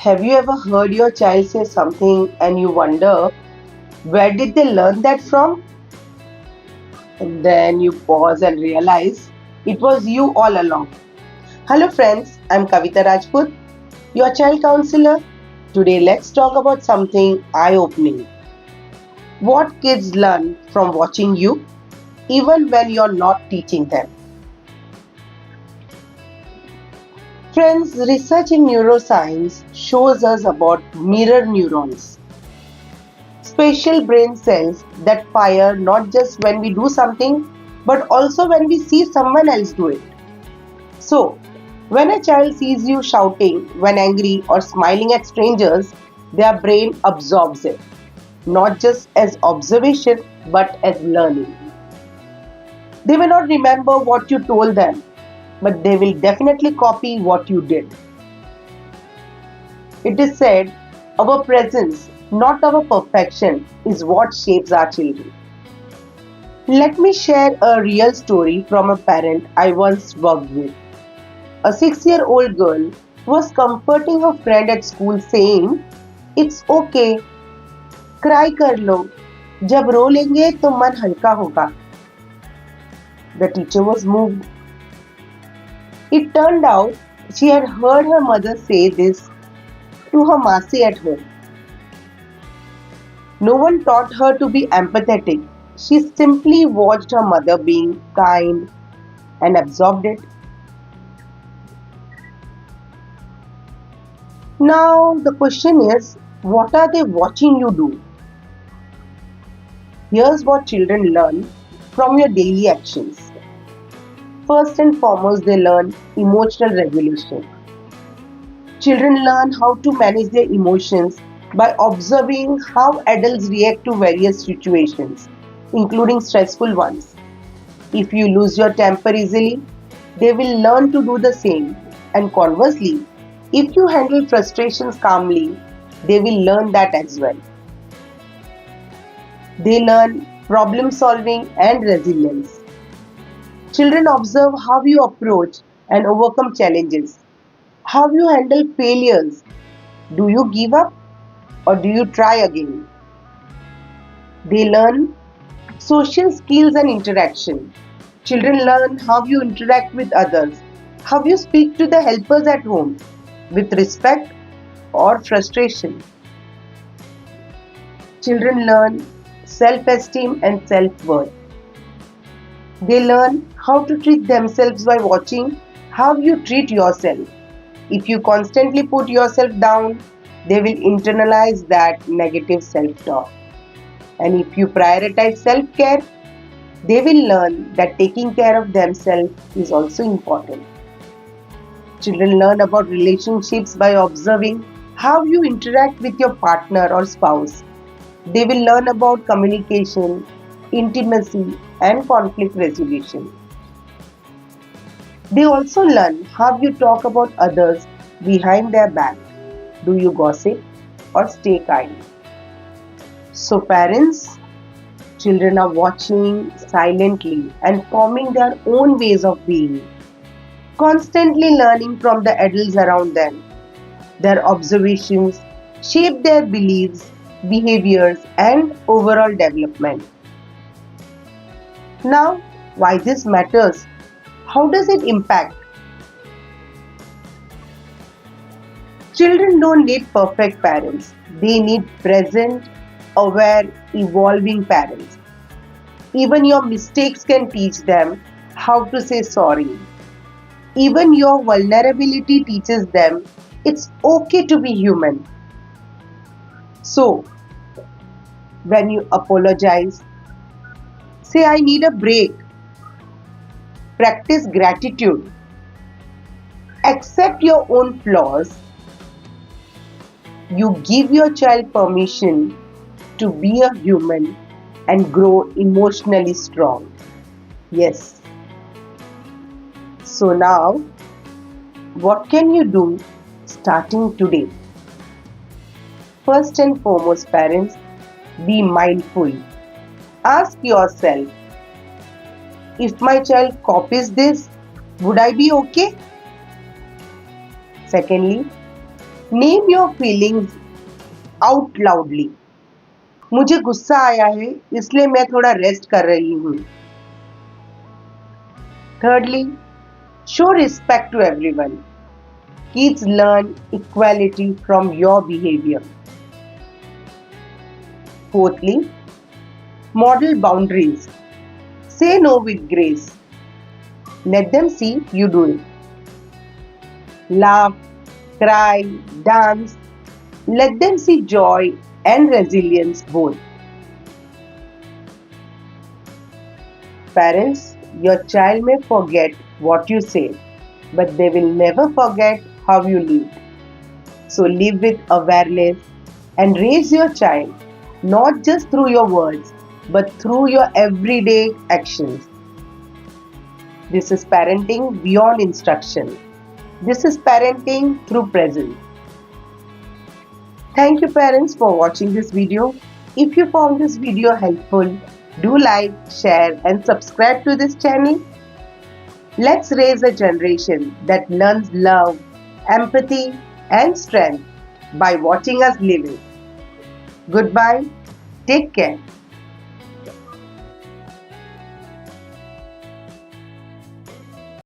Have you ever heard your child say something and you wonder where did they learn that from? And then you pause and realize it was you all along. Hello friends, I'm Kavita Rajput, your child counselor. Today let's talk about something eye-opening. What kids learn from watching you even when you're not teaching them. Friends, research in neuroscience shows us about mirror neurons, special brain cells that fire not just when we do something but also when we see someone else do it. So, when a child sees you shouting when angry or smiling at strangers, their brain absorbs it, not just as observation but as learning. They may not remember what you told them, but they will definitely copy what you did. It is said, our presence, not our perfection, is what shapes our children. Let me share a real story from a parent I once worked with. A 6-year-old girl was comforting her friend at school saying, "It's okay, cry कर लो, जब रो लेंगे तो मन हल्का होगा." The teacher was moved. It turned out she had heard her mother say this to her Masi at home. No one taught her to be empathetic. She simply watched her mother being kind and absorbed it. Now, the question is, what are they watching you do? Here's what children learn from your daily actions. First and foremost, they learn emotional regulation. Children learn how to manage their emotions by observing how adults react to various situations, including stressful ones. If you lose your temper easily, they will learn to do the same. And conversely, if you handle frustrations calmly, they will learn that as well. They learn problem solving and resilience. Children observe how you approach and overcome challenges, how you handle failures. Do you give up or do you try again? They learn social skills and interaction. Children learn how you interact with others, how you speak to the helpers at home with respect or frustration. Children learn self esteem and self worth. They learn how to treat themselves by watching how you treat yourself. If you constantly put yourself down, they will internalize that negative self talk. And if you prioritize self care, they will learn that taking care of themselves is also important. Children learn about relationships by observing how you interact with your partner or spouse. They will learn about communication, intimacy, and conflict resolution. They also learn how you talk about others behind their back. Do you gossip or stay kind? So, parents, children are watching silently and forming their own ways of being, constantly learning from the adults around them. Their observations shape their beliefs, behaviors, and overall development. Now, why this matters? How does it impact? Children don't need perfect parents, they need present, aware, evolving parents. Even your mistakes can teach them how to say sorry. Even your vulnerability teaches them it's okay to be human. So, when you apologize, say, "I need a break," practice gratitude, accept your own flaws, you give your child permission to be a human and grow emotionally strong. Yes. So now, what can you do starting today? First and foremost, parents, be mindful. Ask yourself, if my child copies this, would I be okay? Secondly, Name your feelings out loudly. मुझे गुस्सा आया है इसलिए मैं थोड़ा rest कर रही हूँ. Thirdly, show respect to everyone. Kids learn equality from your behavior. Fourthly, model boundaries. Say no with grace. Let them see you do it. Laugh, cry, dance. Let them see joy and resilience both. Parents, your child may forget what you say, but they will never forget how you lived. So live with awareness and raise your child not just through your words but through your everyday actions. This is parenting beyond instruction. This is parenting through presence. Thank you parents for watching this video. If you found this video helpful, do like, share and subscribe to this channel. Let's raise a generation that learns love, empathy and strength by watching us living. Goodbye. Take care.